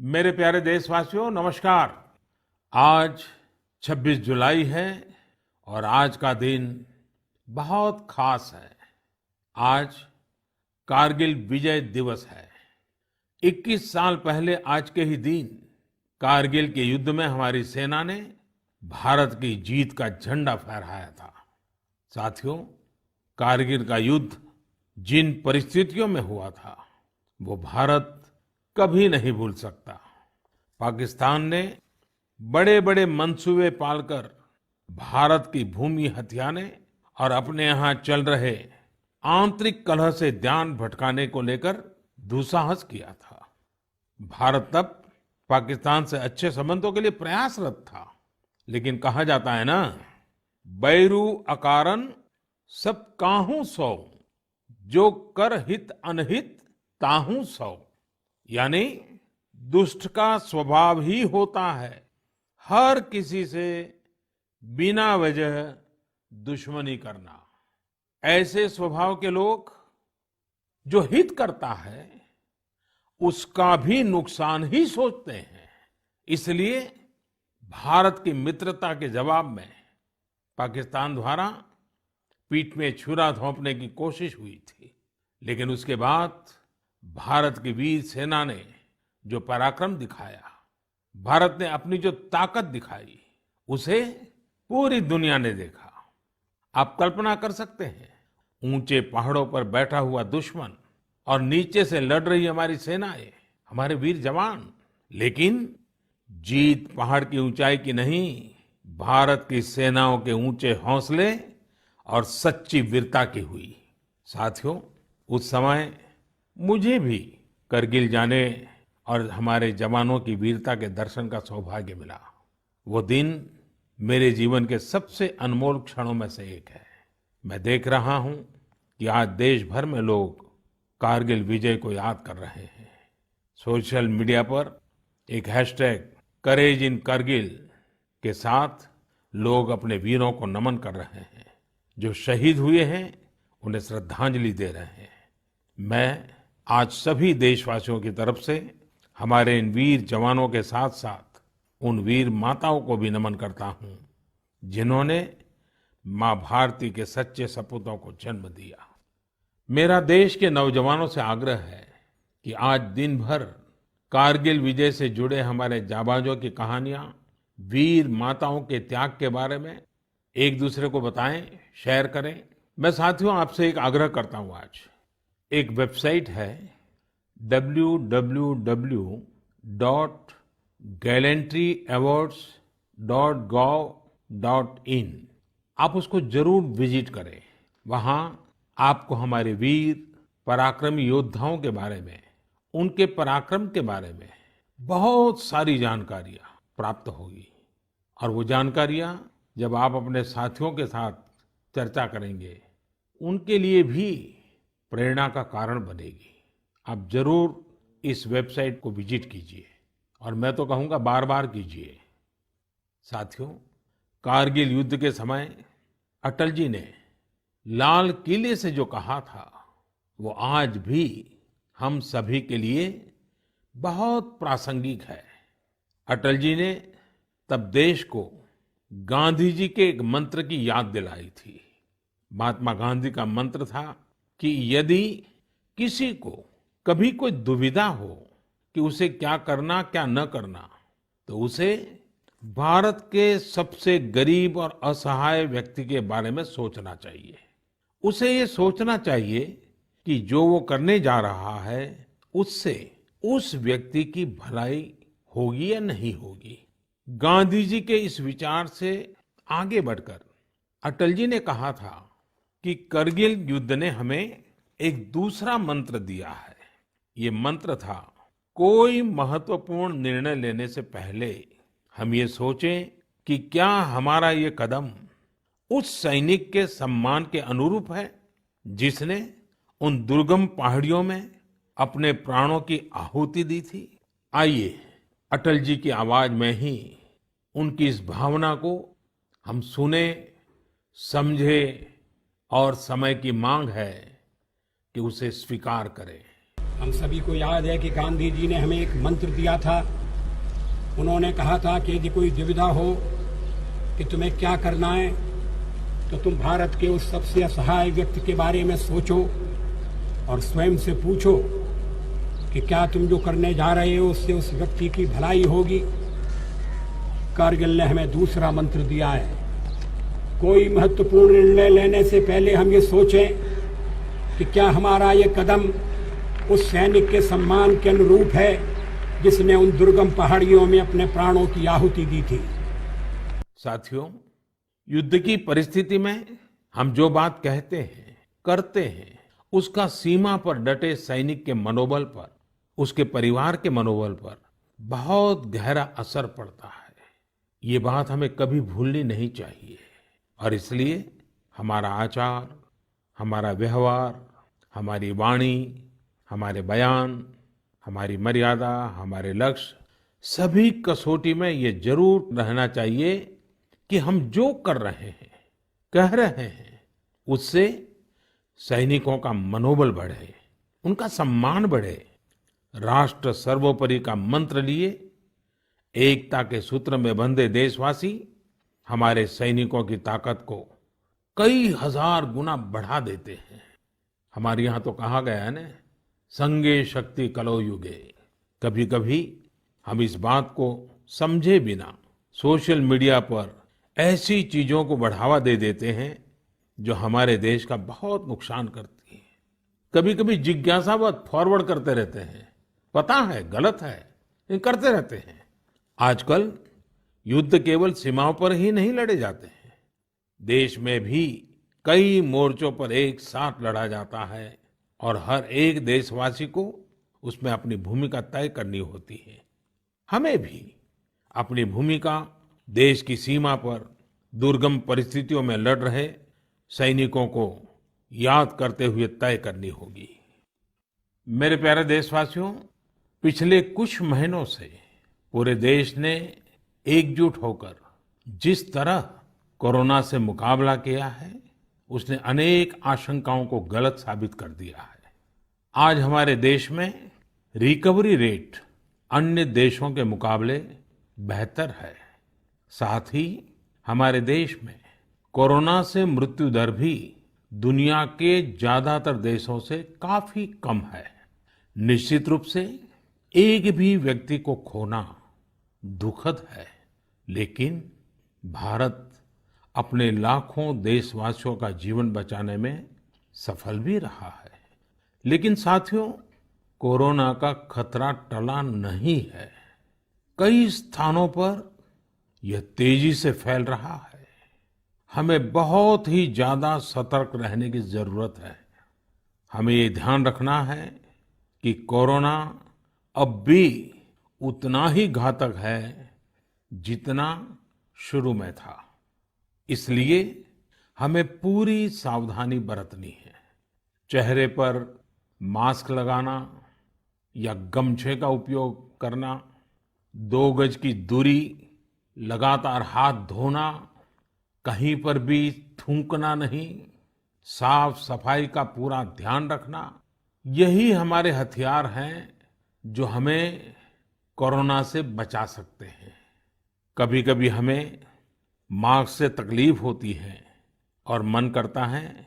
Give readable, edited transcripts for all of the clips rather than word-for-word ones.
मेरे प्यारे देशवासियों, नमस्कार। आज 26 जुलाई है और आज का दिन बहुत खास है। आज कारगिल विजय दिवस है। 21 साल पहले आज के ही दिन कारगिल के युद्ध में हमारी सेना ने भारत की जीत का झंडा फहराया था। साथियों, कारगिल का युद्ध जिन परिस्थितियों में हुआ था वो भारत कभी नहीं भूल सकता। पाकिस्तान ने बड़े बड़े मंसूबे पालकर भारत की भूमि हथियाने और अपने यहाँ चल रहे आंतरिक कलह से ध्यान भटकाने को लेकर दुस्साहस किया था। भारत तब पाकिस्तान से अच्छे संबंधों के लिए प्रयासरत था, लेकिन कहा जाता है ना, बैरू अकारन सब काहू सौ, जो कर हित अनहित ताहू सौ। यानी दुष्ट का स्वभाव ही होता है हर किसी से बिना वजह दुश्मनी करना। ऐसे स्वभाव के लोग जो हित करता है उसका भी नुकसान ही सोचते हैं। इसलिए भारत की मित्रता के जवाब में पाकिस्तान द्वारा पीठ में छुरा घोंपने की कोशिश हुई थी, लेकिन उसके बाद भारत की वीर सेना ने जो पराक्रम दिखाया, भारत ने अपनी जो ताकत दिखाई, उसे पूरी दुनिया ने देखा। आप कल्पना कर सकते हैं, ऊंचे पहाड़ों पर बैठा हुआ दुश्मन और नीचे से लड़ रही हमारी सेनाएं, हमारे वीर जवान। लेकिन जीत पहाड़ की ऊंचाई की नहीं, भारत की सेनाओं के ऊंचे हौसले और सच्ची वीरता की हुई। साथियों, उस समय मुझे भी करगिल जाने और हमारे जवानों की वीरता के दर्शन का सौभाग्य मिला। वो दिन मेरे जीवन के सबसे अनमोल क्षणों में से एक है। मैं देख रहा हूं कि आज देश भर में लोग कारगिल विजय को याद कर रहे हैं। सोशल मीडिया पर एक हैशटैग करेज इन करगिल के साथ लोग अपने वीरों को नमन कर रहे हैं। जो शहीद हुए हैं उन्हें श्रद्धांजलि दे रहे हैं। मैं आज सभी देशवासियों की तरफ से हमारे इन वीर जवानों के साथ साथ उन वीर माताओं को भी नमन करता हूं जिन्होंने मां भारती के सच्चे सपूतों को जन्म दिया। मेरा देश के नौजवानों से आग्रह है कि आज दिन भर कारगिल विजय से जुड़े हमारे जाबाजों की कहानियां, वीर माताओं के त्याग के बारे में एक दूसरे को बताएं, शेयर करें। मैं साथियों आपसे एक आग्रह करता हूं। आज एक वेबसाइट है www.gallantryawards.gov.in। आप उसको जरूर विजिट करें। वहां आपको हमारे वीर पराक्रमी योद्धाओं के बारे में, उनके पराक्रम के बारे में बहुत सारी जानकारियां प्राप्त होगी। और वो जानकारियां जब आप अपने साथियों के साथ चर्चा करेंगे, उनके लिए भी प्रेरणा का कारण बनेगी। आप जरूर इस वेबसाइट को विजिट कीजिए और मैं तो कहूंगा बार बार कीजिए। साथियों, कारगिल युद्ध के समय अटल जी ने लाल किले से जो कहा था वो आज भी हम सभी के लिए बहुत प्रासंगिक है। अटल जी ने तब देश को गांधी जी के एक मंत्र की याद दिलाई थी। महात्मा गांधी का मंत्र था कि यदि किसी को कभी कोई दुविधा हो कि उसे क्या करना क्या न करना, तो उसे भारत के सबसे गरीब और असहाय व्यक्ति के बारे में सोचना चाहिए। उसे ये सोचना चाहिए कि जो वो करने जा रहा है उससे उस व्यक्ति की भलाई होगी या नहीं होगी। गांधी जी के इस विचार से आगे बढ़कर अटल जी ने कहा था कि करगिल युद्ध ने हमें एक दूसरा मंत्र दिया है। ये मंत्र था, कोई महत्वपूर्ण निर्णय लेने से पहले हम ये सोचें कि क्या हमारा ये कदम उस सैनिक के सम्मान के अनुरूप है जिसने उन दुर्गम पहाड़ियों में अपने प्राणों की आहुति दी थी। आइए अटल जी की आवाज में ही उनकी इस भावना को हम सुने, समझे और समय की मांग है कि उसे स्वीकार करें। हम सभी को याद है कि गांधी जी ने हमें एक मंत्र दिया था। उन्होंने कहा था कि यदि कोई दुविधा हो कि तुम्हें क्या करना है, तो तुम भारत के उस सबसे असहाय व्यक्ति के बारे में सोचो और स्वयं से पूछो कि क्या तुम जो करने जा रहे हो उससे उस व्यक्ति की भलाई होगी। कारगिल ने हमें दूसरा मंत्र दिया है, कोई महत्वपूर्ण निर्णय लेने से पहले हम ये सोचें कि क्या हमारा ये कदम उस सैनिक के सम्मान के अनुरूप है जिसने उन दुर्गम पहाड़ियों में अपने प्राणों की आहुति दी थी। साथियों, युद्ध की परिस्थिति में हम जो बात कहते हैं, करते हैं, उसका सीमा पर डटे सैनिक के मनोबल पर, उसके परिवार के मनोबल पर बहुत गहरा असर पड़ता है। ये बात हमें कभी भूलनी नहीं चाहिए और इसलिए हमारा आचार, हमारा व्यवहार, हमारी वाणी, हमारे बयान, हमारी मर्यादा, हमारे लक्ष्य, सभी कसौटी में ये जरूर रहना चाहिए कि हम जो कर रहे हैं, कह रहे हैं, उससे सैनिकों का मनोबल बढ़े, उनका सम्मान बढ़े। राष्ट्र सर्वोपरि का मंत्र लिए एकता के सूत्र में बंधे देशवासी हमारे सैनिकों की ताकत को कई हजार गुना बढ़ा देते हैं। हमारे यहाँ तो कहा गया है ना, संगे शक्ति कलौ युगे। कभी कभी हम इस बात को समझे बिना सोशल मीडिया पर ऐसी चीजों को बढ़ावा दे देते हैं जो हमारे देश का बहुत नुकसान करती है। कभी कभी जिज्ञासावत फॉरवर्ड करते रहते हैं, पता है गलत है लेकिन करते रहते हैं। आजकल युद्ध केवल सीमाओं पर ही नहीं लड़े जाते हैं, देश में भी कई मोर्चों पर एक साथ लड़ा जाता है और हर एक देशवासी को उसमें अपनी भूमिका तय करनी होती है। हमें भी अपनी भूमिका देश की सीमा पर दुर्गम परिस्थितियों में लड़ रहे सैनिकों को याद करते हुए तय करनी होगी। मेरे प्यारे देशवासियों, पिछले कुछ महीनों से पूरे देश ने एकजुट होकर जिस तरह कोरोना से मुकाबला किया है, उसने अनेक आशंकाओं को गलत साबित कर दिया है। आज हमारे देश में रिकवरी रेट अन्य देशों के मुकाबले बेहतर है। साथ ही हमारे देश में कोरोना से मृत्यु दर भी दुनिया के ज्यादातर देशों से काफी कम है। निश्चित रूप से एक भी व्यक्ति को खोना दुखद है, लेकिन भारत अपने लाखों देशवासियों का जीवन बचाने में सफल भी रहा है। लेकिन साथियों, कोरोना का खतरा टला नहीं है। कई स्थानों पर यह तेजी से फैल रहा है। हमें बहुत ही ज्यादा सतर्क रहने की जरूरत है। हमें ये ध्यान रखना है कि कोरोना अब भी उतना ही घातक है जितना शुरू में था। इसलिए हमें पूरी सावधानी बरतनी है। चेहरे पर मास्क लगाना या गमछे का उपयोग करना, 2 गज की दूरी, लगातार हाथ धोना, कहीं पर भी थूकना नहीं, साफ सफाई का पूरा ध्यान रखना, यही हमारे हथियार हैं जो हमें कोरोना से बचा सकते हैं। कभी कभी हमें मास्क से तकलीफ होती है और मन करता है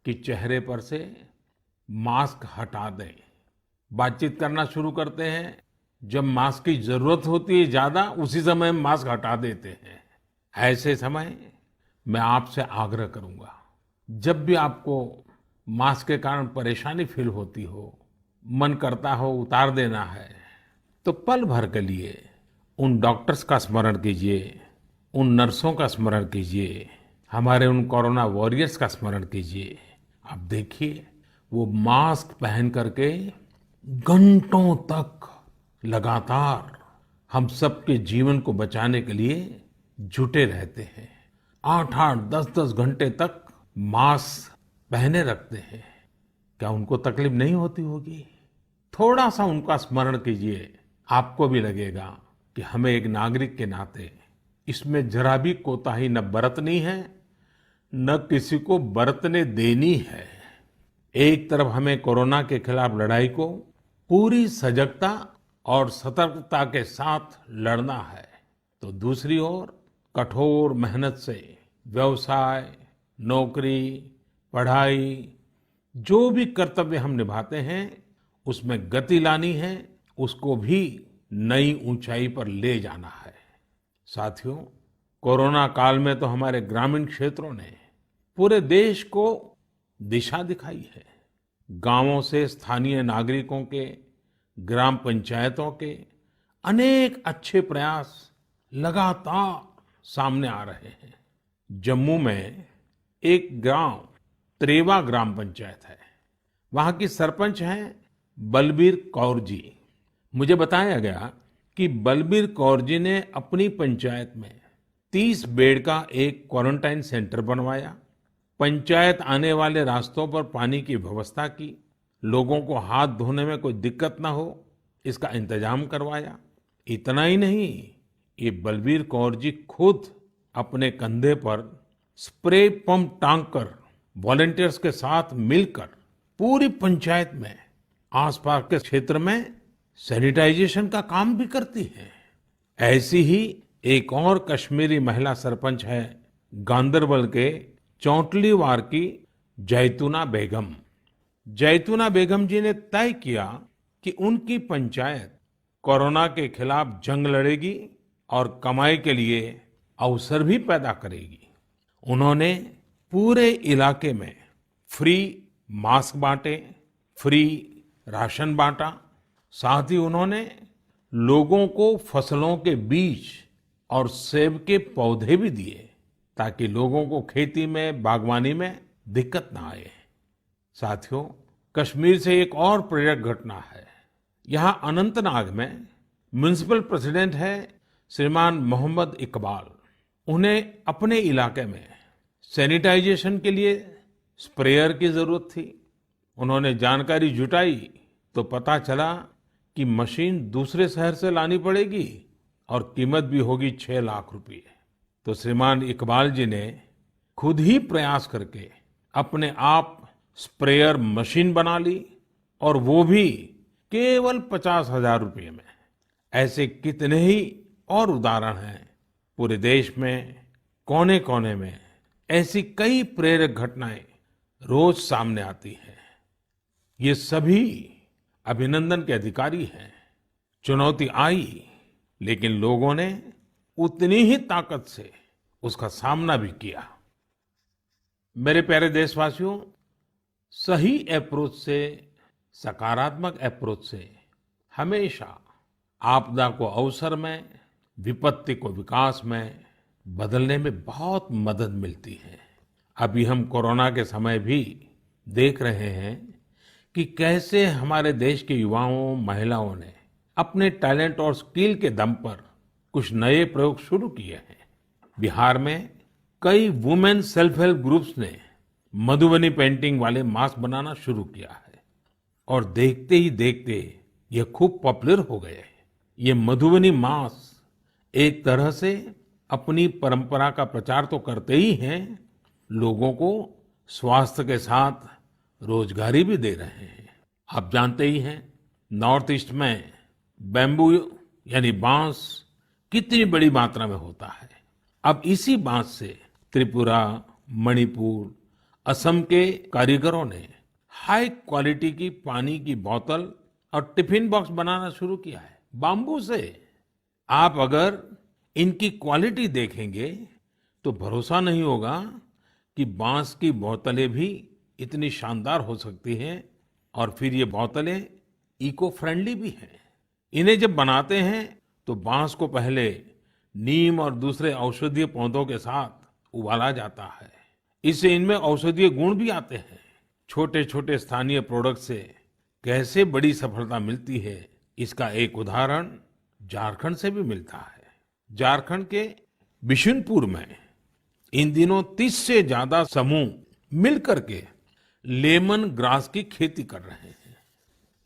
कि चेहरे पर से मास्क हटा दें। बातचीत करना शुरू करते हैं, जब मास्क की जरूरत होती है ज्यादा, उसी समय मास्क हटा देते हैं। ऐसे समय मैं आपसे आग्रह करूंगा, जब भी आपको मास्क के कारण परेशानी फील होती हो, मन करता हो उतार देना है, तो पल भर के लिए उन डॉक्टर्स का स्मरण कीजिए, उन नर्सों का स्मरण कीजिए, हमारे उन कोरोना वॉरियर्स का स्मरण कीजिए। आप देखिए, वो मास्क पहन करके घंटों तक लगातार हम सबके जीवन को बचाने के लिए जुटे रहते हैं। 8-8, 10-10 घंटे तक मास्क पहने रखते हैं। क्या उनको तकलीफ नहीं होती होगी? थोड़ा सा उनका स्मरण कीजिए, आपको भी लगेगा कि हमें एक नागरिक के नाते इसमें जरा भी कोताही न बरतनी है, न किसी को बरतने देनी है। एक तरफ हमें कोरोना के खिलाफ लड़ाई को पूरी सजगता और सतर्कता के साथ लड़ना है, तो दूसरी ओर कठोर मेहनत से व्यवसाय, नौकरी, पढ़ाई, जो भी कर्तव्य हम निभाते हैं उसमें गति लानी है, उसको भी नई ऊंचाई पर ले जाना है। साथियों, कोरोना काल में तो हमारे ग्रामीण क्षेत्रों ने पूरे देश को दिशा दिखाई है। गांवों से स्थानीय नागरिकों के, ग्राम पंचायतों के अनेक अच्छे प्रयास लगातार सामने आ रहे हैं। जम्मू में एक गांव त्रेवा ग्राम पंचायत है। वहां की सरपंच हैं बलबीर कौर जी। मुझे बताया गया कि बलबीर कौर जी ने अपनी पंचायत में 30 बेड का एक क्वारंटाइन सेंटर बनवाया। पंचायत आने वाले रास्तों पर पानी की व्यवस्था की, लोगों को हाथ धोने में कोई दिक्कत ना हो इसका इंतजाम करवाया। इतना ही नहीं, ये बलबीर कौर जी खुद अपने कंधे पर स्प्रे पंप टांग कर वॉलंटियर्स के साथ मिलकर पूरी पंचायत में, आसपास के क्षेत्र में सैनिटाइजेशन का काम भी करती हैं। ऐसी ही एक और कश्मीरी महिला सरपंच है गांदरबल के चौंटलीवार की जैतूना बेगम। जैतूना बेगम जी ने तय किया कि उनकी पंचायत कोरोना के खिलाफ जंग लड़ेगी और कमाई के लिए अवसर भी पैदा करेगी। उन्होंने पूरे इलाके में फ्री मास्क बांटे, फ्री राशन बांटा। साथ ही उन्होंने लोगों को फसलों के बीज और सेब के पौधे भी दिए ताकि लोगों को खेती में, बागवानी में दिक्कत ना आए। साथियों, कश्मीर से एक और प्रेरक घटना है। यहाँ अनंतनाग में म्युनिसिपल प्रेसिडेंट है श्रीमान मोहम्मद इकबाल। उन्हें अपने इलाके में सैनिटाइजेशन के लिए स्प्रेयर की जरूरत थी। उन्होंने जानकारी जुटाई तो पता चला कि मशीन दूसरे शहर से लानी पड़ेगी और कीमत भी होगी 6 लाख रुपए। तो श्रीमान इकबाल जी ने खुद ही प्रयास करके अपने आप स्प्रेयर मशीन बना ली, और वो भी केवल 50,000 रुपये में। ऐसे कितने ही और उदाहरण हैं। पूरे देश में कोने कोने में ऐसी कई प्रेरक घटनाएं रोज सामने आती हैं। ये सभी अभिनंदन के अधिकारी हैं। चुनौती आई, लेकिन लोगों ने उतनी ही ताकत से उसका सामना भी किया। मेरे प्यारे देशवासियों, सही अप्रोच से, सकारात्मक अप्रोच से हमेशा आपदा को अवसर में, विपत्ति को विकास में बदलने में बहुत मदद मिलती है। अभी हम कोरोना के समय भी देख रहे हैं कि कैसे हमारे देश के युवाओं, महिलाओं ने अपने टैलेंट और स्किल के दम पर कुछ नए प्रयोग शुरू किए हैं। बिहार में कई वुमेन सेल्फ हेल्प ग्रुप्स ने मधुबनी पेंटिंग वाले मास्क बनाना शुरू किया है, और देखते ही देखते ये खूब पॉपुलर हो गए। ये मधुबनी मास्क एक तरह से अपनी परंपरा का प्रचार तो करते ही हैं, लोगों को स्वास्थ्य के साथ रोजगारी भी दे रहे हैं। आप जानते ही हैं, नॉर्थ ईस्ट में बैम्बू यानी बांस कितनी बड़ी मात्रा में होता है। अब इसी बांस से त्रिपुरा, मणिपुर, असम के कारीगरों ने हाई क्वालिटी की पानी की बोतल और टिफिन बॉक्स बनाना शुरू किया है बाम्बू से। आप अगर इनकी क्वालिटी देखेंगे तो भरोसा नहीं होगा कि बांस की बोतलें भी इतनी शानदार हो सकती हैं, और फिर ये बोतलें इको फ्रेंडली भी हैं। इन्हें जब बनाते हैं तो बांस को पहले नीम और दूसरे औषधीय पौधों के साथ उबाला जाता है। इससे इनमें औषधीय गुण भी आते हैं। छोटे छोटे स्थानीय प्रोडक्ट से कैसे बड़ी सफलता मिलती है, इसका एक उदाहरण झारखंड से भी मिलता है। झारखंड के बिशुनपुर में इन दिनों 30 से ज्यादा समूह मिलकर के लेमन ग्रास की खेती कर रहे हैं।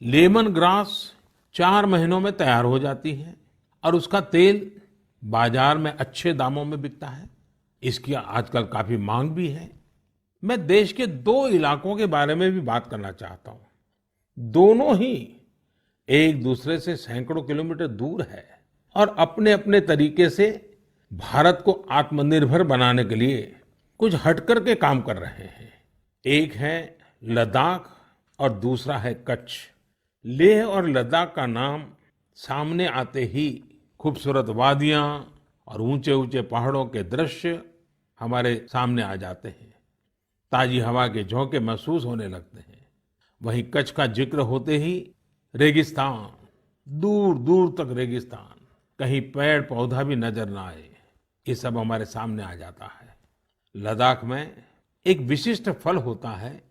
लेमन ग्रास 4 महीनों में तैयार हो जाती है और उसका तेल बाजार में अच्छे दामों में बिकता है। इसकी आजकल काफी मांग भी है। मैं देश के 2 इलाकों के बारे में भी बात करना चाहता हूं। दोनों ही एक दूसरे से सैकड़ों किलोमीटर दूर है और अपने अपने तरीके से भारत को आत्मनिर्भर बनाने के लिए कुछ हटकर के काम कर रहे हैं। एक है लद्दाख और दूसरा है कच्छ। लेह और लद्दाख का नाम सामने आते ही खूबसूरत वादियां और ऊंचे ऊंचे पहाड़ों के दृश्य हमारे सामने आ जाते हैं। ताजी हवा के झोंके महसूस होने लगते हैं। वहीं कच्छ का जिक्र होते ही रेगिस्तान, दूर दूर तक रेगिस्तान, कहीं पेड़ पौधा भी नजर ना आए, ये सब हमारे सामने आ जाता है। लद्दाख में एक विशिष्ट फल होता है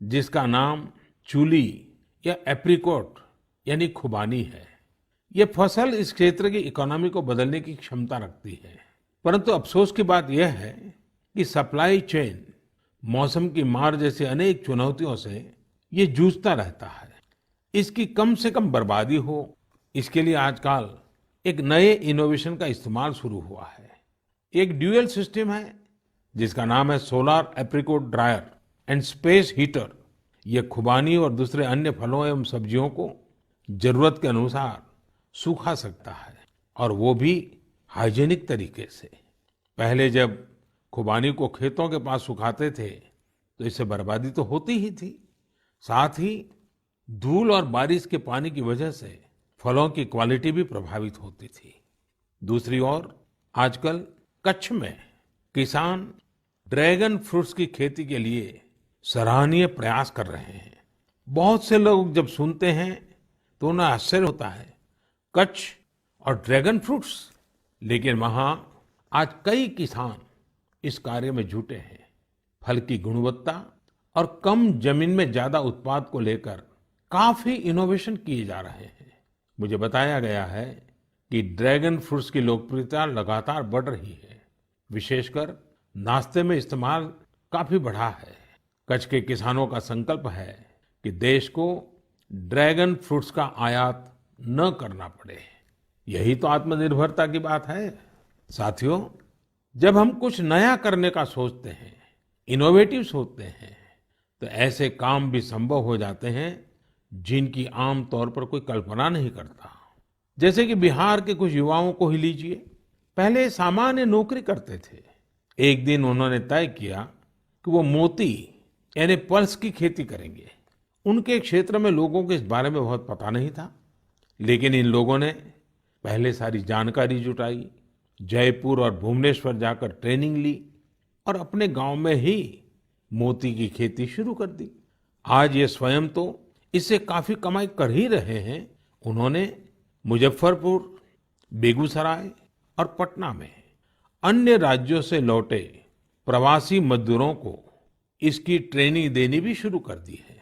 जिसका नाम चूली या एप्रिकॉट यानी खुबानी है। ये फसल इस क्षेत्र की इकोनॉमी को बदलने की क्षमता रखती है, परंतु अफसोस की बात यह है कि सप्लाई चेन, मौसम की मार जैसी अनेक चुनौतियों से ये जूझता रहता है। इसकी कम से कम बर्बादी हो, इसके लिए आजकल एक नए इनोवेशन का इस्तेमाल शुरू हुआ है। एक ड्यूअल सिस्टम है जिसका नाम है solar apricot dryer and space heater. ये खुबानी और दूसरे अन्य फलों एवं सब्जियों को जरूरत के अनुसार सूखा सकता है, और वो भी हाइजीनिक तरीके से। पहले जब खुबानी को खेतों के पास सुखाते थे तो इससे बर्बादी तो होती ही थी, साथ ही धूल और बारिश के पानी की वजह से फलों की क्वालिटी भी प्रभावित होती थी। दूसरी ओर आजकल कच्छ में किसान ड्रैगन फ्रूट्स की खेती के लिए सराहनीय प्रयास कर रहे हैं। बहुत से लोग जब सुनते हैं तो उन्हें आश्चर्य होता है, कच्छ और ड्रैगन फ्रूट्स, लेकिन वहां आज कई किसान इस कार्य में जुटे हैं। फल की गुणवत्ता और कम जमीन में ज्यादा उत्पाद को लेकर काफी इनोवेशन किए जा रहे हैं। मुझे बताया गया है कि ड्रैगन फ्रूट्स की लोकप्रियता लगातार बढ़ रही है, विशेषकर नाश्ते में इस्तेमाल काफी बढ़ा है। कच्छ के किसानों का संकल्प है कि देश को ड्रैगन फ्रूट्स का आयात न करना पड़े। यही तो आत्मनिर्भरता की बात है। साथियों, जब हम कुछ नया करने का सोचते हैं, इनोवेटिव सोचते हैं, तो ऐसे काम भी संभव हो जाते हैं जिनकी आम तौर पर कोई कल्पना नहीं करता। जैसे कि बिहार के कुछ युवाओं को ही लीजिए। पहले सामान्य नौकरी करते थे। एक दिन उन्होंने तय किया कि वो मोती यानी पल्स की खेती करेंगे। उनके क्षेत्र में लोगों को इस बारे में बहुत पता नहीं था, लेकिन इन लोगों ने पहले सारी जानकारी जुटाई, जयपुर और भुवनेश्वर जाकर ट्रेनिंग ली और अपने गांव में ही मोती की खेती शुरू कर दी। आज ये स्वयं तो इससे काफी कमाई कर ही रहे हैं। उन्होंने मुजफ्फरपुर, बेगूसराय और पटना में अन्य राज्यों से लौटे प्रवासी मजदूरों को इसकी ट्रेनिंग देनी भी शुरू कर दी है।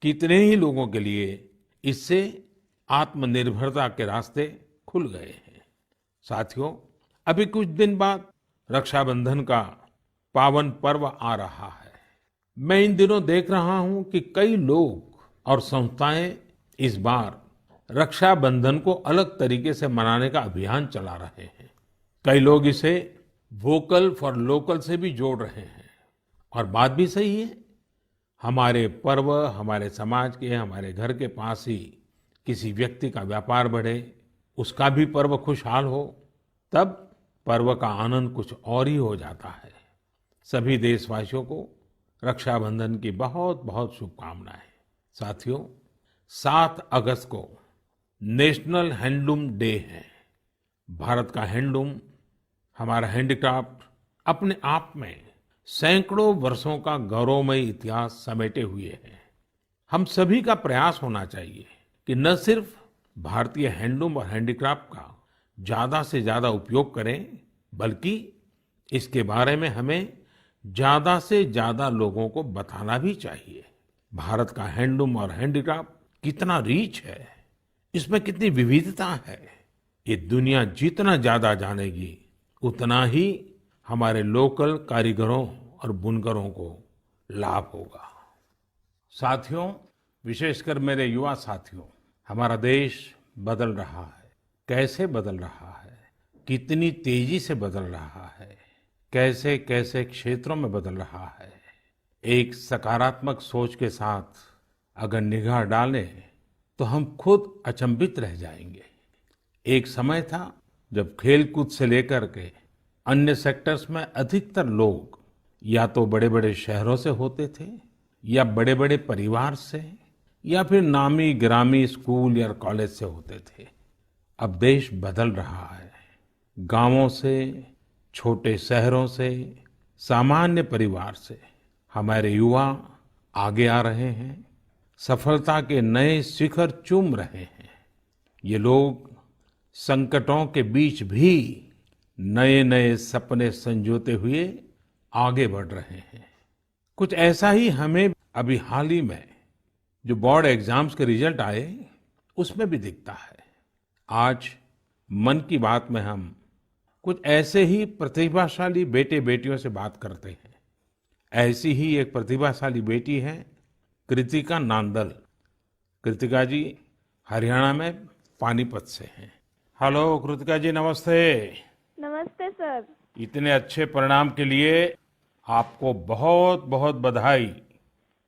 कितने ही लोगों के लिए इससे आत्मनिर्भरता के रास्ते खुल गए हैं। साथियों, अभी कुछ दिन बाद रक्षाबंधन का पावन पर्व आ रहा है। मैं इन दिनों देख रहा हूं कि कई लोग और संस्थाएं इस बार रक्षाबंधन को अलग तरीके से मनाने का अभियान चला रहे हैं। कई लोग इसे वोकल फॉर लोकल से भी जोड़ रहे हैं, और बात भी सही है। हमारे पर्व हमारे समाज के, हमारे घर के पास ही किसी व्यक्ति का व्यापार बढ़े, उसका भी पर्व खुशहाल हो, तब पर्व का आनंद कुछ और ही हो जाता है। सभी देशवासियों को रक्षाबंधन की बहुत बहुत शुभकामनाएं। साथियों, 7 अगस्त को नेशनल हैंडलूम डे है। भारत का हैंडलूम, हमारा हैंडीक्राफ्ट अपने आप में सैकड़ों वर्षों का गौरवमय इतिहास समेटे हुए है। हम सभी का प्रयास होना चाहिए कि न सिर्फ भारतीय हैंडलूम और हैंडीक्राफ्ट का ज्यादा से ज्यादा उपयोग करें, बल्कि इसके बारे में हमें ज्यादा से ज्यादा लोगों को बताना भी चाहिए। भारत का हैंडलूम और हैंडीक्राफ्ट कितना रिच है, इसमें कितनी विविधता है, ये दुनिया जितना ज्यादा जानेगी उतना ही हमारे लोकल कारीगरों और बुनकरों को लाभ होगा। साथियों, विशेषकर मेरे युवा साथियों, हमारा देश बदल रहा है। कैसे बदल रहा है, कितनी तेजी से बदल रहा है, कैसे कैसे क्षेत्रों में बदल रहा है। एक सकारात्मक सोच के साथ अगर निगाह डालें तो हम खुद अचंभित रह जाएंगे। एक समय था जब खेलकूद से लेकर के अन्य सेक्टर्स में अधिकतर लोग या तो बड़े-बड़े शहरों से होते थे या बड़े-बड़े परिवार से या फिर नामी गिरामी स्कूल या कॉलेज से होते थे। अब देश बदल रहा है। गांवों से, छोटे शहरों से, सामान्य परिवार से हमारे युवा आगे आ रहे हैं, सफलता के नए शिखर चूम रहे हैं। ये लोग संकटों के बीच भी नए-नए सपने संजोते हुए आगे बढ़ रहे हैं। कुछ ऐसा ही हमें अभी हाल ही में जो बोर्ड एग्जाम्स के रिजल्ट आए उसमें भी दिखता है। आज मन की बात में हम कुछ ऐसे ही प्रतिभाशाली बेटे बेटियों से बात करते हैं। ऐसी ही एक प्रतिभाशाली बेटी है कृतिका नांदल। कृतिका जी हरियाणा में पानीपत से हैं। हेलो कृतिका जी, नमस्ते। नमस्ते सर। इतने अच्छे परिणाम के लिए आपको बहुत बहुत बधाई।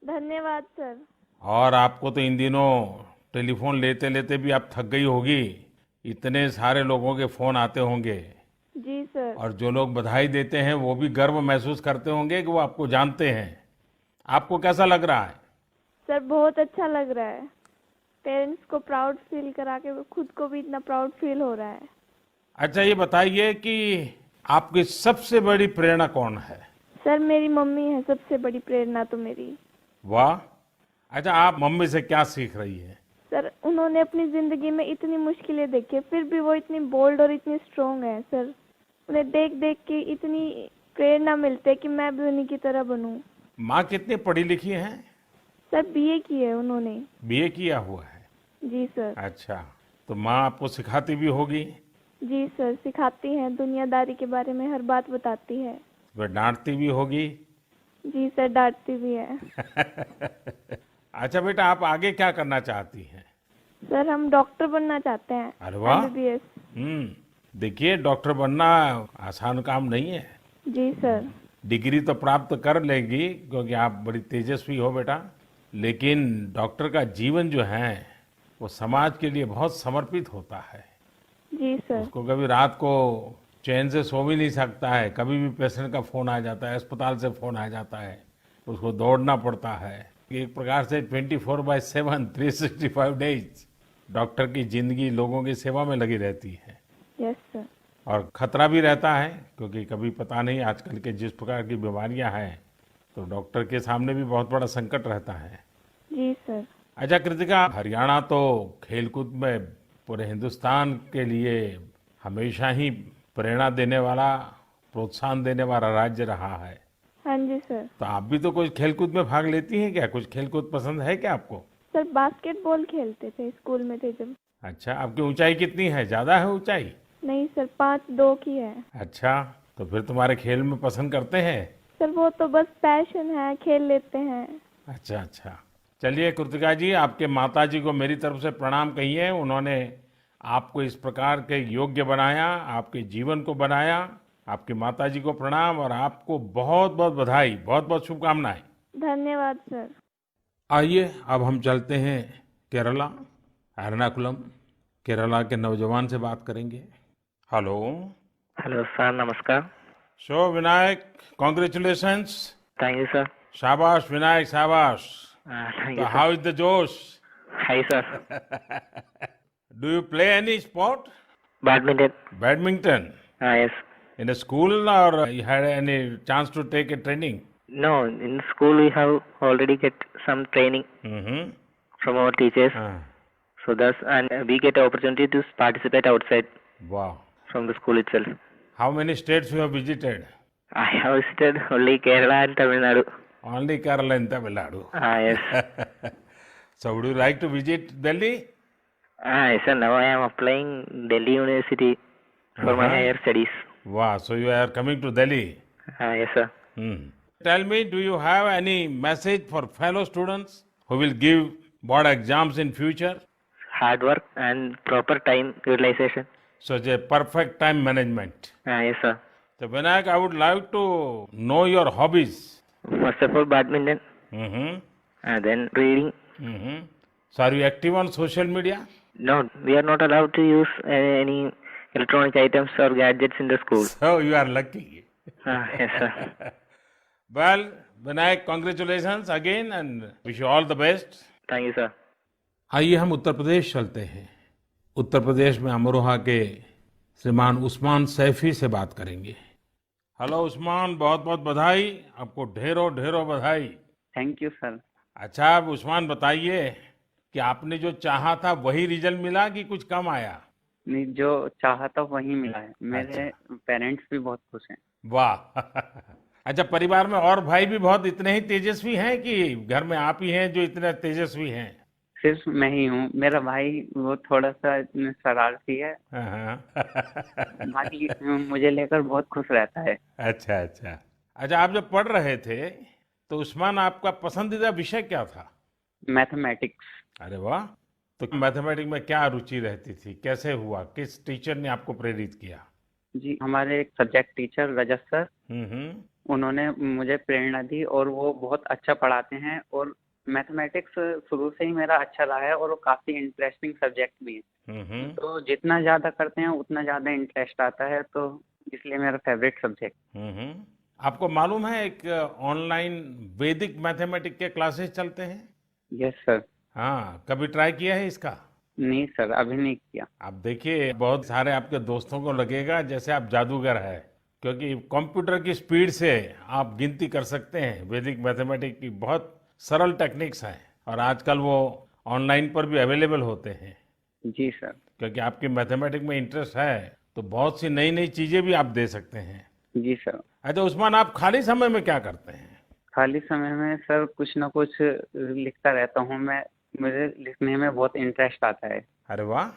धन्यवाद सर। और आपको तो इन दिनों टेलीफोन लेते लेते भी आप थक गई होगी, इतने सारे लोगों के फोन आते होंगे। जी सर। और जो लोग बधाई देते हैं वो भी गर्व महसूस करते होंगे कि वो आपको जानते हैं। आपको कैसा लग रहा है? सर बहुत अच्छा लग रहा है। पेरेंट्स को प्राउड फील करा के खुद को भी इतना प्राउड फील हो रहा है। अच्छा, ये बताइए कि आपकी सबसे बड़ी प्रेरणा कौन है? सर मेरी मम्मी है सबसे बड़ी प्रेरणा तो मेरी। वाह। अच्छा, आप मम्मी से क्या सीख रही है? सर उन्होंने अपनी जिंदगी में इतनी मुश्किलें देखी फिर भी वो इतनी बोल्ड और इतनी स्ट्रोंग है। सर उन्हें देख देख के इतनी प्रेरणा मिलती है कि मैं भी उन्हीं की तरह बनूं। माँ कितनी पढ़ी लिखी हैं? सर बीए की है उन्होंने। बीए किया हुआ है? जी सर। अच्छा, तो माँ आपको सिखाती भी होगी? जी सर सिखाती हैं, दुनियादारी के बारे में हर बात बताती है। वह डांटती भी होगी? जी सर डांटती भी है। अच्छा बेटा, आप आगे क्या करना चाहती हैं? सर हम डॉक्टर बनना चाहते हैं। अरे वाह। MBBS। देखिए, डॉक्टर बनना आसान काम नहीं है। जी सर। डिग्री तो प्राप्त कर लेगी क्योंकि आप बड़ी तेजस्वी हो बेटा, लेकिन डॉक्टर का जीवन जो है वो समाज के लिए बहुत समर्पित होता है। जी सर। उसको कभी रात को चैन से सो भी नहीं सकता है, कभी भी पेशेंट का फोन आ जाता है, अस्पताल से फोन आ जाता है, उसको दौड़ना पड़ता है। एक प्रकार से 24/7 365 डेज डॉक्टर की जिंदगी लोगों की सेवा में लगी रहती है। Yes sir. और खतरा भी रहता है क्योंकि कभी पता नहीं आजकल के जिस प्रकार की बीमारियां हैं, तो डॉक्टर के सामने भी बहुत बड़ा संकट रहता है। जी सर। अच्छा कृतिका, हरियाणा तो खेलकूद में पूरे हिंदुस्तान के लिए हमेशा ही प्रेरणा देने वाला, प्रोत्साहन देने वाला राज्य रहा है। हाँ जी सर। तो आप भी तो कुछ खेलकूद में भाग लेती हैं क्या? कुछ खेलकूद पसंद है क्या आपको? सर बास्केटबॉल खेलते थे स्कूल में थे जब। अच्छा, आपकी ऊंचाई कितनी है? ज्यादा है ऊंचाई? नहीं सर 5'2" की है। अच्छा, तो फिर तुम्हारे खेल में पसंद करते हैं? सर वो तो बस पैशन है, खेल लेते हैं। अच्छा अच्छा। चलिए कृतिका जी, आपके माताजी को मेरी तरफ से प्रणाम कहिए। उन्होंने आपको इस प्रकार के योग्य बनाया, आपके जीवन को बनाया। आपकी माताजी को प्रणाम और आपको बहुत बहुत बधाई, बहुत बहुत शुभकामनाएं। धन्यवाद सर। आइए अब हम चलते हैं केरला, एर्नाकुलम। केरला के नौजवान से बात करेंगे। हेलो। हेलो सर, नमस्कार। So Vinayak, congratulations. Thank you sir. शाबाश विनायक, शाबाश। Thank to you how is the जोश? High sir. Do you play any sport? Badminton. Badminton? Yes. In a school or you had any chance to take a training? No, in school we have already get some training Mm-hmm. from our teachers. So thus, and we get opportunity to participate outside Wow. from the school itself. How many states you have visited? I have visited only Kerala and Tamil Nadu. Only Kerala and Tamil Nadu. Yes. So would you like to visit Delhi? Yes sir, now I am applying Delhi University for my higher studies. Wow. So you are coming to Delhi. Yes sir. Tell me, do you have any message for fellow students who will give board exams in future? Hard work and proper time utilization. Such a perfect time management. Yes sir. So Vinayak, I would like to know your hobbies. First of all, badminton. Mm-hmm. And then reading. Mm-hmm. So are you active on social media? No, we are not allowed to use any electronic items or gadgets in the school. So you are lucky. Yes, sir. Well, Vinayak, congratulations again and wish you all the best. Thank you, sir. आइए हम उत्तर प्रदेश चलते हैं। उत्तर प्रदेश में अमरोहा के श्रीमान उस्मान सैफी से बात करेंगे। हेलो उस्मान, बहुत बहुत बधाई, आपको ढेरों ढेरों बधाई। Thank you sir. अच्छा, अब उस्मान बताइए कि आपने जो चाहा था वही रिजल्ट मिला कि कुछ कम आया? नहीं, जो चाहा था वही मिला है। मेरे पेरेंट्स भी बहुत खुश हैं। वाह। अच्छा, परिवार में और भाई भी बहुत इतने ही तेजस्वी हैं कि घर में आप ही हैं जो इतने तेजस्वी हैं? सिर्फ मैं ही हूँ। मेरा भाई वो थोड़ा सा शरारती है। बाकी मुझे लेकर बहुत खुश रहता है। अच्छा अच्छा। अच्छा, आप जब पढ़ रहे थे तो उस्मान आपका पसंदीदा विषय क्या था? मैथमेटिक्स। अरे वाह। तो मैथमेटिक्स में क्या रुचि रहती थी, कैसे हुआ, किस टीचर ने आपको प्रेरित किया? जी, हमारे एक सब्जेक्ट टीचर रजत सर, उन्होंने मुझे प्रेरणा दी और वो बहुत अच्छा पढ़ाते हैं और मैथमेटिक्स शुरू से ही मेरा अच्छा रहा है और वो काफी इंटरेस्टिंग सब्जेक्ट भी है। तो जितना ज्यादा करते हैं उतना ज्यादा इंटरेस्ट आता है, तो इसलिए मेरा फेवरेट सब्जेक्ट। आपको मालूम है एक ऑनलाइन वैदिक मैथमेटिक्स के क्लासेस चलते हैं? Yes sir. हाँ, कभी ट्राई किया है इसका? नहीं सर, अभी नहीं किया। आप देखिए, बहुत सारे आपके दोस्तों को लगेगा जैसे आप जादूगर है, क्योंकि कंप्यूटर की स्पीड से आप गिनती कर सकते हैं। वैदिक मैथमेटिक्स की बहुत सरल टेक्निक्स हैं और आजकल वो ऑनलाइन पर भी अवेलेबल होते हैं। जी सर। क्योंकि आपकी मैथमेटिक्स में इंटरेस्ट है तो बहुत सी नई नई चीजें भी आप दे सकते हैं। जी सर। अच्छा उस्मान, आप खाली समय में क्या करते हैं? खाली समय में सर कुछ ना कुछ लिखता रहता हूँ मैं। मुझे लिखने में बहुत इंटरेस्ट आता है। अरे वाह,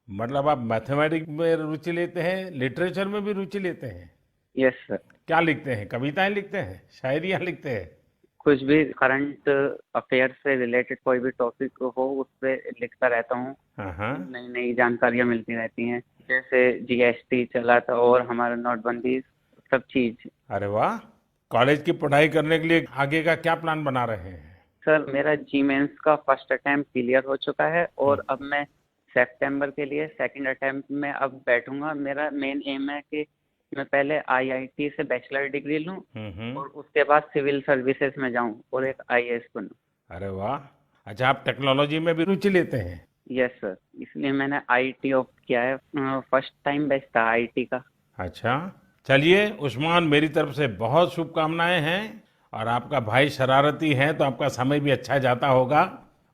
मतलब आप मैथमेटिक्स में रुचि लेते हैं, लिटरेचर में भी रुचि लेते हैं? Yes sir. क्या लिखते हैं? कविताएं लिखते हैं, शायरियां लिखते हैं? कुछ भी करंट अफेयर से रिलेटेड कोई भी टॉपिक हो उस पे लिखता रहता हूँ। नई नई जानकारियां मिलती रहती हैं, जैसे जीएसटी चला था और हमारा नोटबंदी, सब चीज। अरे वाह। कॉलेज की पढ़ाई करने के लिए आगे का क्या प्लान बना रहे हैं? सर मेरा जी मेंस का फर्स्ट अटेम्प्ट क्लियर हो चुका है और अब मैं सितंबर के लिए सेकंड अटेम्प्ट में अब बैठूंगा। मेरा मेन एम है कि मैं पहले आईआईटी से बैचलर डिग्री लूं और उसके बाद सिविल सर्विसेज में जाऊं और एक आईएएस बनूं। अरे वाह। अच्छा, आप टेक्नोलॉजी में भी रुचि लेते हैं? यस सर, इसलिए मैंने आईटी ऑप्ट किया है। फर्स्ट टाइम बैच था आईटी का। अच्छा, चलिए उस्मान, मेरी तरफ से बहुत शुभकामनाएं हैं। और आपका भाई शरारती है तो आपका समय भी अच्छा जाता होगा।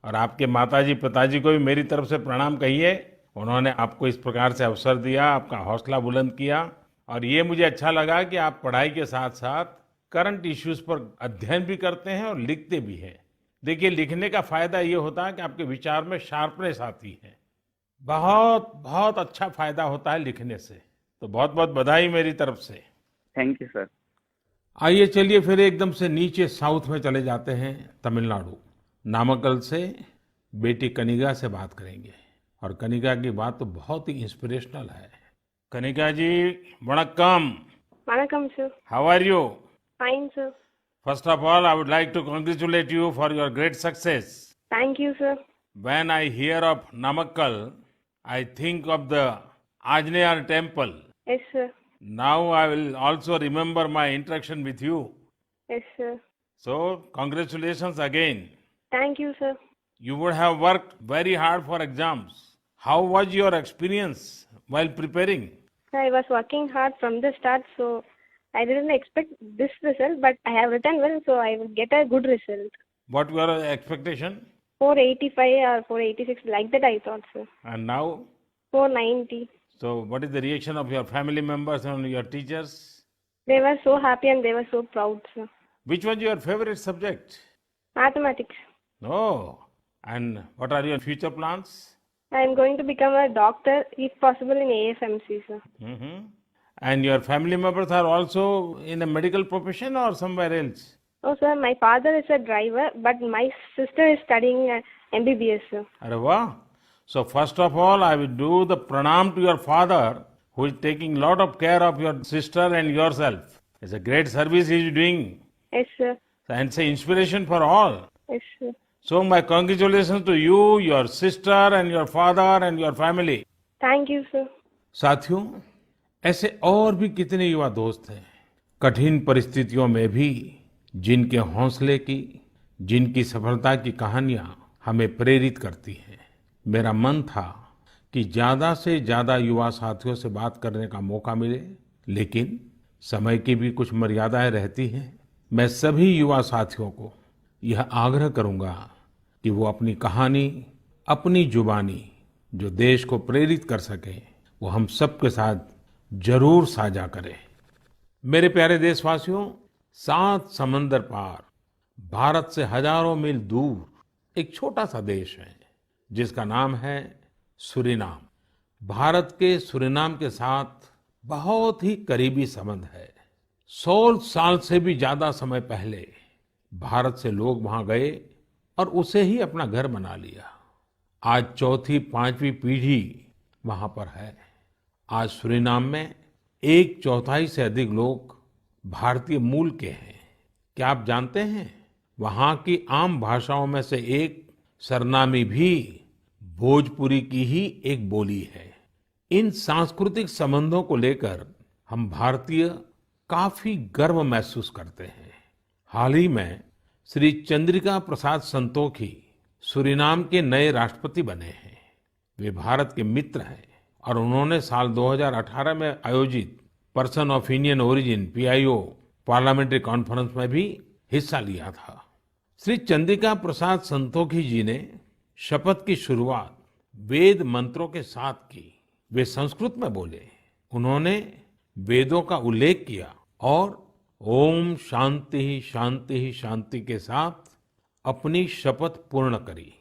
और आपके माताजी पिताजी को भी मेरी तरफ से प्रणाम कहिए, उन्होंने आपको इस प्रकार से अवसर दिया, आपका हौसला बुलंद किया। और ये मुझे अच्छा लगा कि आप पढ़ाई के साथ साथ करंट इश्यूज पर अध्ययन भी करते हैं और लिखते भी हैं। देखिए, लिखने का फायदा ये होता है कि आपके विचार में शार्पनेस आती है। बहुत बहुत अच्छा फायदा होता है लिखने से। तो बहुत बहुत बधाई मेरी तरफ से। Thank you sir. आइए चलिए फिर एकदम से नीचे साउथ में चले जाते हैं, तमिलनाडु। नामक्कल से बेटी कनिका से बात करेंगे और कनिका की बात तो बहुत ही इंस्पिरेशनल है। कनिका जी, वणक्कम। वणक्कम sir. How are you? Fine sir. First of all, I would like to congratulate you for your great success. Thank you sir. When I hear of Namakkal, I think of the Anjaneya temple. Yes sir. Now I will also remember my interaction with you. Yes sir. So, congratulations again. Thank you sir. You would have worked very hard for exams. How was your experience while preparing? I was working hard from the start, so I didn't expect this result, but I have written well, so I will get a good result. What were your expectation? 485 or 486, like that I thought, sir. And now? 490. So, what is the reaction of your family members and your teachers? They were so happy and they were so proud, sir. Which was your favorite subject? Mathematics. Oh, and what are your future plans? I am going to become a doctor, if possible, in AFMC, sir. And your family members are also in a medical profession or somewhere else? Oh, sir, my father is a driver, but my sister is studying MBBS, sir. Arre wow. So first of all, I will do the pranam to your father, who is taking lot of care of your sister and yourself. It's a great service he is doing. Yes, sir. And say inspiration for all. Yes, sir. So my congratulations to you, your sister and your father and your family. Thank you, sir. साथियों, ऐसे और भी कितने युवा दोस्त हैं कठिन परिस्थितियों में भी जिनके हौसले की, जिनकी सफलता की कहानियां हमें प्रेरित करती हैं। मेरा मन था कि ज्यादा से ज्यादा युवा साथियों से बात करने का मौका मिले, लेकिन समय की भी कुछ मर्यादाएं रहती हैं। मैं सभी युवा साथियों को यह आग्रह करूंगा कि वो अपनी कहानी, अपनी जुबानी जो देश को प्रेरित कर सके, वो हम सबके साथ जरूर साझा करें। मेरे प्यारे देशवासियों, 7 समंदर पार भारत से हजारों मील दूर एक छोटा सा देश है जिसका नाम है सूरीनाम। भारत के सूरीनाम के साथ बहुत ही करीबी संबंध है। 100 साल से भी ज्यादा समय पहले भारत से लोग वहां गए और उसे ही अपना घर बना लिया। आज चौथी, 5वीं पीढ़ी वहां पर है। आज सूरीनाम में 1/4 से अधिक लोग भारतीय मूल के हैं। क्या आप जानते हैं, वहां की आम भाषाओं में से एक सरनामी भी भोजपुरी की ही एक बोली है। इन सांस्कृतिक संबंधों को लेकर हम भारतीय काफी गर्व महसूस करते हैं। हाल ही में श्री चंद्रिका प्रसाद संतोखी सूरीनाम के नए राष्ट्रपति बने हैं। वे भारत के मित्र हैं और उन्होंने साल 2018 में आयोजित person of Indian origin PIO parliamentary conference में भी हिस्सा लिया था। श्री चंद्रिका प्रसाद संतोखी जी ने शपथ की शुरुआत वेद मंत्रों के साथ की। वे संस्कृत में बोले। उन्होंने वेदों का उल्लेख किया और ओम शांति शांति शांति के साथ अपनी शपथ पूर्ण करी।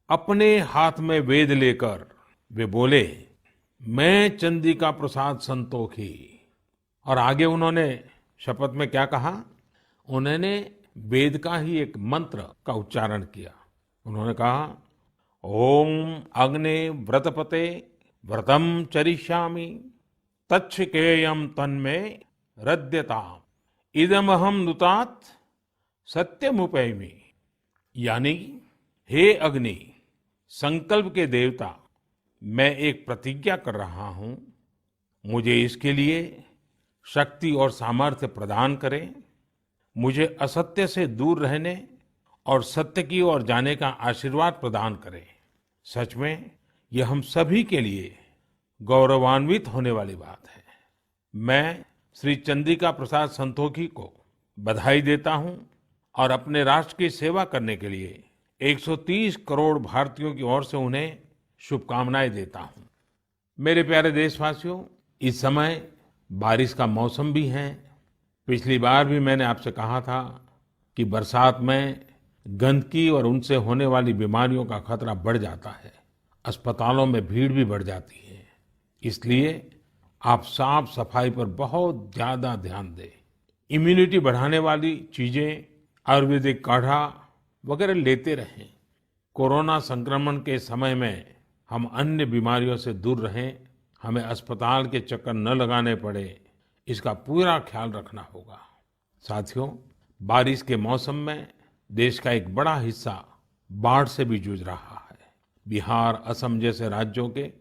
अपने हाथ में वेद लेकर वे बोले, मैं चंद्रिका प्रसाद संतोखी। और आगे उन्होंने शपथ में क्या कहा? उन्होंने वेद का ही एक मंत्र का उच्चारण किया। उन्होंने कहा, ओम अग्ने व्रतपते व्रतम चरिष्यामि तच्छकेयम तन्मे रद्यताम इदमहम नुतात सत्यमुपैमि। यानी, हे अग्नि, संकल्प के देवता, मैं एक प्रतिज्ञा कर रहा हूं, मुझे इसके लिए शक्ति और सामर्थ्य प्रदान करें। मुझे असत्य से दूर रहने और सत्य की ओर जाने का आशीर्वाद प्रदान करें। सच में यह हम सभी के लिए गौरवान्वित होने वाली बात है। मैं श्री चंद्रिका प्रसाद संतोखी को बधाई देता हूं और अपने राष्ट्र की सेवा करने के लिए 130 करोड़ भारतीयों की ओर से उन्हें शुभकामनाएं देता हूं। मेरे प्यारे देशवासियों, इस समय बारिश का मौसम भी है। पिछली बार भी मैंने आपसे कहा था कि बरसात में गंदगी और उनसे होने वाली बीमारियों का खतरा बढ़ जाता है। अस्पतालों में भीड़ भी बढ़ जाती है। इसलिए आप साफ सफाई पर बहुत ज्यादा ध्यान दें। इम्यूनिटी बढ़ाने वाली चीजें, आयुर्वेदिक काढ़ा वगैरह लेते रहें। कोरोना संक्रमण के समय में हम अन्य बीमारियों से दूर रहें। हमें अस्पताल के चक्कर न लगाने पड़े, इसका पूरा ख्याल रखना होगा। साथियों, बारिश के मौसम में देश का एक बड़ा हिस्सा बाढ़ से भी जूझ रहा है। बिहार, असम जैसे राज्यों के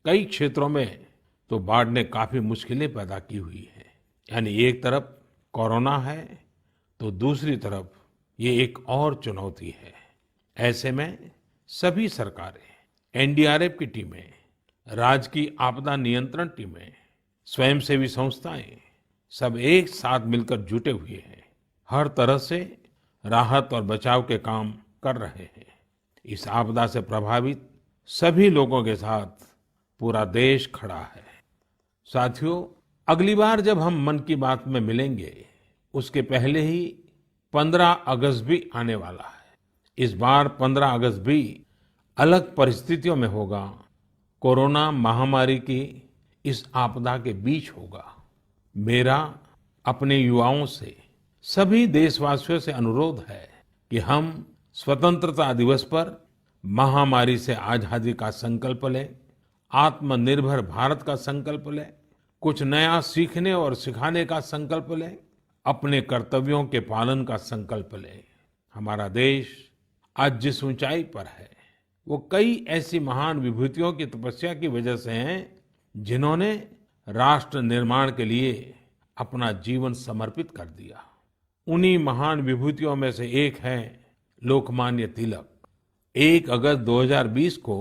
कई क्षेत्रों में तो बाढ़ ने काफी मुश्किलें पैदा की हुई है। यानी एक तरफ कोरोना है तो दूसरी तरफ ये एक और चुनौती है। ऐसे में सभी सरकारें, NDRF की टीमें, राज्य की आपदा नियंत्रण टीमें, स्वयंसेवी संस्थाएं सब एक साथ मिलकर जुटे हुए हैं। हर तरह से राहत और बचाव के काम कर रहे हैं। इस आपदा से प्रभावित सभी लोगों के साथ पूरा देश खड़ा है। साथियों, अगली बार जब हम मन की बात में मिलेंगे, उसके पहले ही 15 अगस्त भी आने वाला है। इस बार 15 अगस्त भी अलग परिस्थितियों में होगा। कोरोना महामारी की इस आपदा के बीच होगा। मेरा अपने युवाओं से, सभी देशवासियों से अनुरोध है कि हम स्वतंत्रता दिवस पर महामारी से आजादी का संकल्प लें, आत्मनिर्भर भारत का संकल्प लें, कुछ नया सीखने और सिखाने का संकल्प लें, अपने कर्तव्यों के पालन का संकल्प लें। हमारा देश आज जिस ऊंचाई पर है वो कई ऐसी महान विभूतियों की तपस्या की वजह से हैं जिन्होंने राष्ट्र निर्माण के लिए अपना जीवन समर्पित कर दिया। उन्हीं महान विभूतियों में से एक है लोकमान्य तिलक। 1 अगस्त 2020 को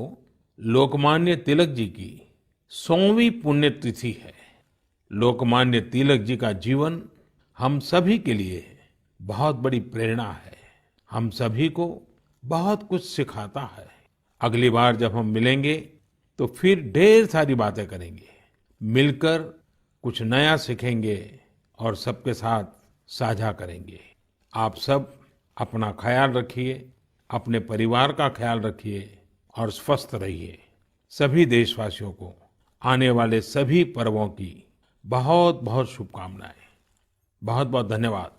लोकमान्य तिलक जी की 100वीं पुण्यतिथि है। लोकमान्य तिलक जी का जीवन हम सभी के लिए बहुत बड़ी प्रेरणा है, हम सभी को बहुत कुछ सिखाता है। अगली बार जब हम मिलेंगे तो फिर ढेर सारी बातें करेंगे, मिलकर कुछ नया सीखेंगे और सबके साथ साझा करेंगे। आप सब अपना ख्याल रखिए, अपने परिवार का ख्याल रखिए और स्वस्थ रहिए। सभी देशवासियों को आने वाले सभी पर्वों की बहुत बहुत शुभकामनाएं। बहुत बहुत धन्यवाद।